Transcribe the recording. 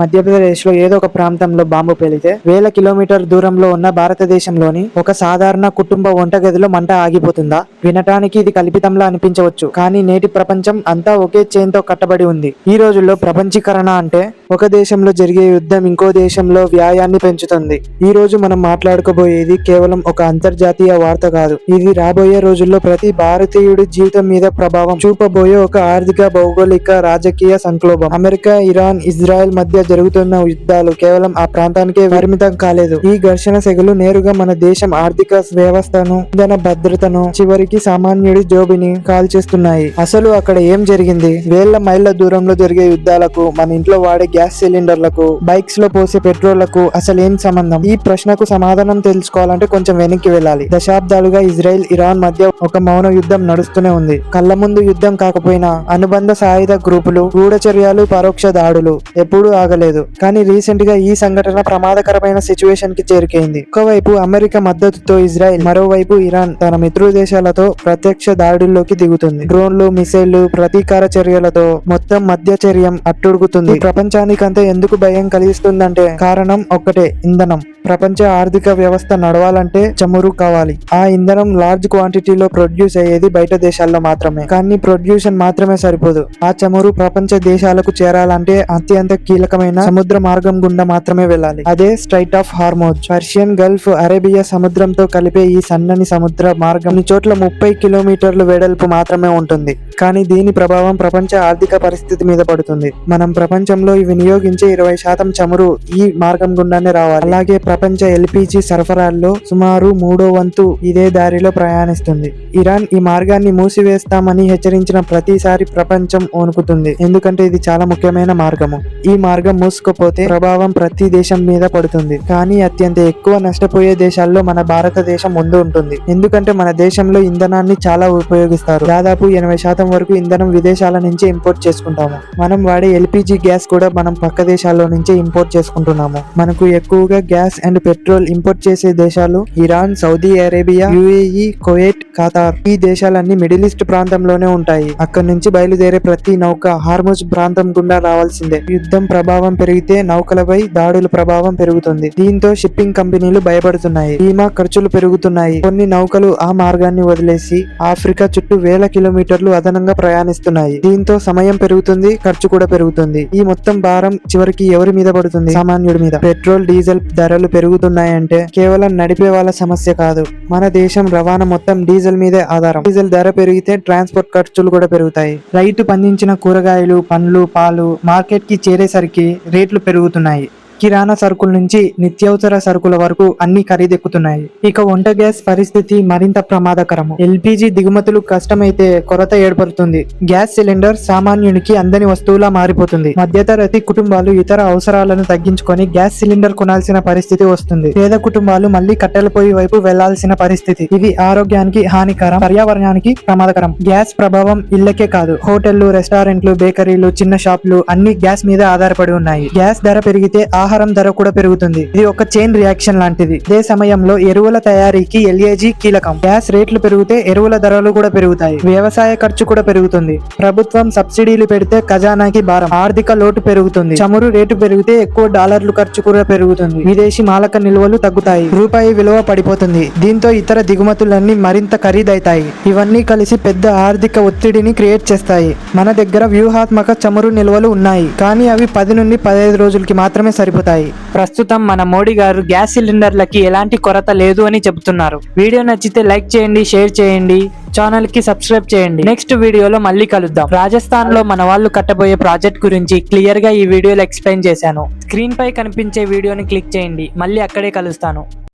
మధ్యప్రదేశ్ లో ఏదో ఒక ప్రాంతంలో బాంబు పేలితే వేల కిలోమీటర్ దూరంలో ఉన్న భారతదేశంలోని ఒక సాధారణ కుటుంబ వంటగదిలో మంట ఆగిపోతుందా? వినటానికి ఇది కల్పితంలా అనిపించవచ్చు, కానీ నేటి ప్రపంచం అంతా ఒకే చైన్ తో కట్టబడి ఉంది. ఈ రోజుల్లో ప్రపంచీకరణ అంటే ఒక దేశంలో జరిగే యుద్ధం ఇంకో దేశంలో వ్యాయాన్ని పెంచుతుంది. ఈ రోజు మనం మాట్లాడుకోబోయేది కేవలం ఒక అంతర్జాతీయ వార్త కాదు. ఇది రాబోయే రోజుల్లో ప్రతి భారతీయుడి జీవితం మీద ప్రభావం చూపబోయే ఒక ఆర్థిక, భౌగోళిక, రాజకీయ సంక్షోభం. అమెరికా, ఇరాన్, ఇజ్రాయెల్ మధ్య జరుగుతున్న యుద్ధాలు కేవలం ఆ ప్రాంతానికే పరిమితం కాలేదు. ఈ ఘర్షణ సెగలు నేరుగా మన దేశం ఆర్థిక వ్యవస్థను, ఇంధన భద్రతను, చివరికి సామాన్యుడి జోబిని కాల్చేస్తున్నాయి. అసలు అక్కడ ఏం జరిగింది? వేల మైళ్ళ దూరంలో జరిగే యుద్ధాలకు, మన ఇంట్లో వాడే గ్యాస్ సిలిండర్లకు, బైక్స్ లో పోసే పెట్రోళ్లకు అసలు ఏం సంబంధం? ఈ ప్రశ్నకు సమాధానం తెలుసుకోవాలంటే కొంచెం వెనక్కి వెళ్ళాలి. దశాబ్దాలుగా ఇజ్రాయెల్, ఇరాన్ మధ్య ఒక మౌన యుద్ధం నడుస్తూనే ఉంది. కళ్ళ ముందు యుద్ధం కాకపోయినా అనుబంధ సాయుధ గ్రూపులు, గూఢచర్యాలు, పరోక్ష దాడులు ఎప్పుడూ ఆగలేదు. కానీ రీసెంట్ గా ఈ సంఘటన ప్రమాదకరమైన సిచ్యువేషన్ కి చేరుకైంది. ఒకవైపు అమెరికా మద్దతుతో ఇజ్రాయెల్, మరోవైపు ఇరాన్ తన మిత్రు దేశాలతో ప్రత్యక్ష దాడుల్లోకి దిగుతుంది. డ్రోన్లు, మిసైళ్లు, ప్రతీకార చర్యలతో మొత్తం మధ్యచర్యం అట్టుడుగుతుంది. ప్రపంచానికంతా ఎందుకు భయం కలిగిస్తుందంటే కారణం ఒక్కటే, ఇంధనం. ప్రపంచ ఆర్థిక వ్యవస్థ నడవాలంటే చమురు కావాలి. ఆ ఇంధనం లార్జ్ క్వాంటిటీలో ప్రొడ్యూస్ అయ్యేది బయట దేశాల్లో మాత్రమే. కానీ ప్రొడ్యూషన్ మాత్రమే సరిపోదు. ఆ చమురు ప్రపంచ దేశాలకు చేరాలంటే అత్యంత కీలకమైన సముద్ర మార్గం గుండా మాత్రమే వెళ్ళాలి. అదే strait of Hormuz. Persian Gulf, Arabia సముద్రంతో కలిపే ఈ సన్నని సముద్ర మార్గం కొన్ని చోట్ల 30 కిలోమీటర్లు వెడల్పు మాత్రమే ఉంటుంది. కానీ దీని ప్రభావం ప్రపంచ ఆర్థిక పరిస్థితి మీద పడుతుంది. మనం ప్రపంచంలో వినియోగించే 20% చమురు ఈ మార్గం గుండానే రావాలి. అలాగే ప్రపంచ ఎల్పిజి సరఫరాల్లో సుమారు 3/4 ఇదే దారిలో ప్రయాణిస్తుంది. ఇరాన్ ఈ మార్గాన్ని మూసివేస్తామని హెచ్చరించిన ప్రతిసారి ప్రపంచం వణుకుతుంది. ఎందుకంటే ఇది చాలా ముఖ్యమైన మార్గము. ఈ మార్గం మూసుకుపోతే ప్రభావం ప్రతి దేశం మీద పడుతుంది. కానీ అత్యంత ఎక్కువ నష్టపోయే దేశాల్లో మన భారతదేశం ముందు ఉంటుంది. ఎందుకంటే మన దేశంలో ఇంధనాన్ని చాలా ఉపయోగిస్తారు. దాదాపు 80% వరకు ఇంధనం విదేశాల నుంచి ఇంపోర్ట్ చేసుకుంటాము. మనం వాడే ఎల్పిజి గ్యాస్ కూడా మనం పక్క దేశాల్లో నుంచే ఇంపోర్ట్ చేసుకుంటున్నాము. మనకు ఎక్కువగా గ్యాస్ అండ్ పెట్రోల్ ఇంపోర్ట్ చేసే దేశాలు Iran, Saudi Arabia, UAE, Kuwait, Qatar. ఈ దేశాలన్నీ మిడిల్ ఈస్ట్ ప్రాంతంలోనే ఉంటాయి. అక్కడి నుంచి బయలుదేరే ప్రతి నౌక హార్ముజ్ ప్రాంతం గుండా రావాల్సిందే. యుద్ధం ప్రభావం పెరిగితే నౌకలపై దాడుల ప్రభావం పెరుగుతుంది. దీంతో షిప్పింగ్ కంపెనీలు భయపడుతున్నాయి. బీమా ఖర్చులు పెరుగుతున్నాయి. కొన్ని నౌకలు ఆ మార్గాన్ని వదిలేసి ఆఫ్రికా చుట్టూ వేల కిలోమీటర్లు అదనంగా ప్రయాణిస్తున్నాయి. దీంతో సమయం పెరుగుతుంది, ఖర్చు కూడా పెరుగుతుంది. ఈ మొత్తం భారం చివరికి ఎవరి మీద పడుతుంది? సామాన్యుడి మీద. పెట్రోల్, డీజిల్ ధరలు పెరుగుతున్నాయంటే కేవలం నడిపే వాళ్ళ సమస్య కాదు. మన దేశం రవాణా మొత్తం డీజిల్ మీదే ఆధారం. డీజిల్ ధర పెరిగితే ట్రాన్స్పోర్ట్ ఖర్చులు కూడా పెరుగుతాయి. రైతు పండించిన కూరగాయలు, పండ్లు, పాలు మార్కెట్ కి చేరేసరికి రేట్లు పెరుగుతున్నాయి. కిరాణా సరుకుల నుంచి నిత్యావసర సరుకుల వరకు అన్ని ఖరీదెక్కుతున్నాయి. ఇక వంట గ్యాస్ పరిస్థితి మరింత ప్రమాదకరము. ఎల్పిజి దిగుమతులు కష్టమైతే కొరత ఏర్పడుతుంది. గ్యాస్ సిలిండర్ సామాన్యునికి అందని వస్తువులా మారిపోతుంది. మధ్యతరగతి కుటుంబాలు ఇతర అవసరాలను తగ్గించుకొని గ్యాస్ సిలిండర్ కొనాల్సిన పరిస్థితి వస్తుంది. పేద కుటుంబాలు మళ్లీ కట్టెల పొయ్యి వైపు వెళ్లాల్సిన పరిస్థితి. ఇది ఆరోగ్యానికి హానికరం, పర్యావరణానికి ప్రమాదకరం. గ్యాస్ ప్రభావం ఇళ్లకే కాదు, హోటళ్లు, రెస్టారెంట్లు, బేకరీలు, చిన్న షాపులు అన్ని గ్యాస్ మీద ఆధారపడి ఉన్నాయి. గ్యాస్ ధర పెరిగితే ఆహారం ధర కూడా పెరుగుతుంది. ఇది ఒక చైన్ రియాక్షన్ లాంటిది. ఇదే సమయంలో ఎరువుల తయారీకి ఎల్ఏజీ కీలకం. గ్యాస్ రేట్లు పెరిగితే ఎరువుల ధరలు కూడా పెరుగుతాయి. వ్యవసాయ ఖర్చు కూడా పెరుగుతుంది. ప్రభుత్వం సబ్సిడీలు పెడితే ఖజానాకి భారం, ఆర్థిక లోటు పెరుగుతుంది. చమురు రేటు పెరిగితే ఎక్కువ డాలర్లు ఖర్చు కూడా పెరుగుతుంది. విదేశీ మాలక నిల్వలు తగ్గుతాయి. రూపాయి విలువ పడిపోతుంది. దీంతో ఇతర దిగుమతులన్నీ మరింత ఖరీదైతాయి. ఇవన్నీ కలిసి పెద్ద ఆర్థిక ఒత్తిడిని క్రియేట్ చేస్తాయి. మన దగ్గర వ్యూహాత్మక చమురు నిల్వలు ఉన్నాయి, కానీ అవి 10 నుండి 15 రోజులకి మాత్రమే సరిపోతాయి. ప్రస్తుతం మన మోడీ గారు గ్యాస్ సిలిండర్లకి ఎలాంటి కొరత లేదు అని చెబుతున్నారు. వీడియో నచ్చితే లైక్ చేయండి, షేర్ చేయండి, ఛానల్ కి సబ్స్క్రైబ్ చేయండి. నెక్స్ట్ వీడియోలో మళ్ళీ కలుద్దాం. రాజస్థాన్ లో మన వాళ్ళు కట్టబోయే ప్రాజెక్ట్ గురించి క్లియర్ గా ఈ వీడియోలో ఎక్స్ప్లెయిన్ చేశాను. స్క్రీన్ పై కనిపించే వీడియోని క్లిక్ చేయండి. మళ్ళీ అక్కడే కలుస్తాను.